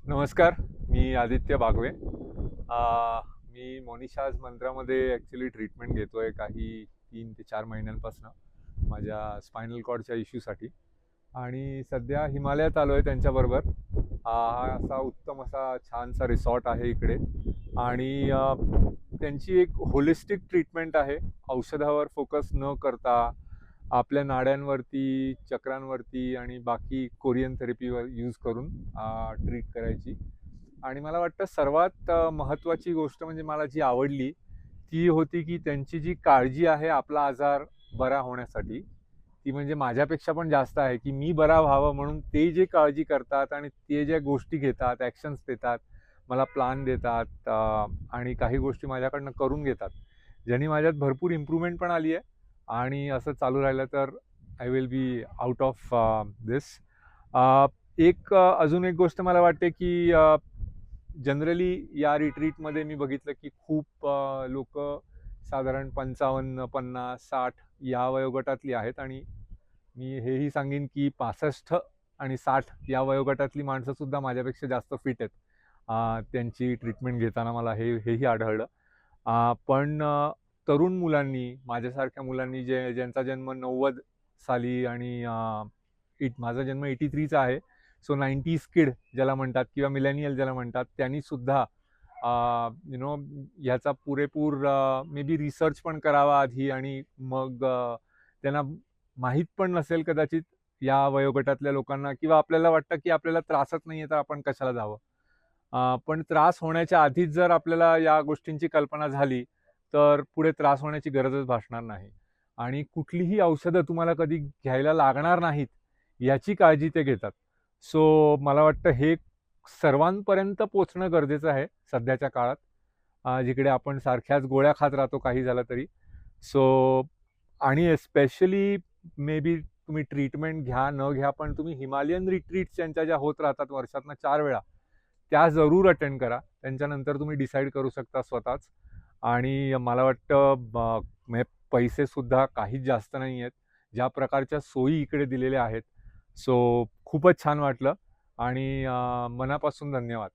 नमस्कार, मी आदित्य बागवे. मी मोनिशाज मंत्रामध्ये actually treatment घेतो आहे काही 3 ते 4 महिन्यांपासून माझ्या स्पायनल कॉर्डच्या इश्यूसाठी आणि सध्या हिमालयात आलो आहे त्यांच्याबरोबर. हा असा उत्तम असा छानसा रिसॉर्ट आहे इकडे आणि त्यांची एक होलिस्टिक ट्रीटमेंट आहे. औषधावर फोकस न करता आपल्या नाड्यांवरती, चक्रांवरती आणि बाकी कोरियन थेरपीवर यूज करून ट्रीट करायची. आणि मला वाटतं सर्वात महत्त्वाची गोष्ट म्हणजे मला जी आवडली ती होती की त्यांची जी काळजी आहे आपला आजार बरा होण्यासाठी, ती म्हणजे माझ्यापेक्षा पण जास्त आहे की मी बरा व्हावं म्हणून ते जे काळजी करतात आणि ते ज्या गोष्टी घेतात, ॲक्शन्स देतात, मला प्लॅन देतात आणि काही गोष्टी माझ्याकडनं करून घेतात, ज्याने माझ्यात भरपूर इम्प्रूव्हमेंट पण आली आहे. आणि असं चालू राहिलं तर I will be out of this. अजून एक गोष्ट मला वाटते की जनरली या रिट्रीटमध्ये मी बघितलं की खूप लोक साधारण 55, 50, 60 या वयोगटातली आहेत आणि मी हेही सांगेन की 65 आणि 60 या वयोगटातली माणसंसुद्धा माझ्यापेक्षा जास्त फिट आहेत. त्यांची ट्रीटमेंट घेताना मला हेही आढळलं. पण तरुण मुलांनी, माझ्यासारख्या मुलांनी ज्यांचा जन्म 90 साली आणि माझा जन्म 83चा आहे. सो 90s किड ज्याला म्हणतात किंवा मिलेनियल ज्याला म्हणतात, त्यांनी सुद्धा ह्याचा पुरेपूर मे बी रिसर्च पण करावा आधी आणि मग त्यांना माहीत पण नसेल कदाचित या वयोगटातल्या लोकांना किंवा आपल्याला वाटतं की आपल्याला त्रासच नाही आहे तर आपण कशाला जावं. पण त्रास होण्याच्या आधीच जर आपल्याला या गोष्टींची कल्पना झाली तर पुढे त्रास होण्याची गरजच भासणार नाही आणि कुठलीही औषधं तुम्हाला कधी घ्यायला लागणार नाहीत याची काळजी ते घेतात. सो मला वाटतं हे सर्वांपर्यंत पोचणं गरजेचं आहे सध्याच्या काळात, जिकडे आपण सारख्याच गोळ्या खात राहतो काही झालं तरी. सो आणि एस्पेशली मे बी तुम्ही ट्रीटमेंट घ्या न घ्या पण तुम्ही हिमालयन रिट्रीट्स त्यांच्या ज्या होत राहतात वर्षातनं 4 वेळा, त्या जरूर अटेंड करा. त्यांच्यानंतर तुम्ही डिसाईड करू शकता स्वतःच. आणि मला वाटतं म्हणजे पैसेसुद्धा काहीच जास्त नाही आहेत. ज्या प्रकारच्या सोयी इकडे दिलेल्या आहेत, सो खूपच छान वाटलं आणि मनापासून धन्यवाद.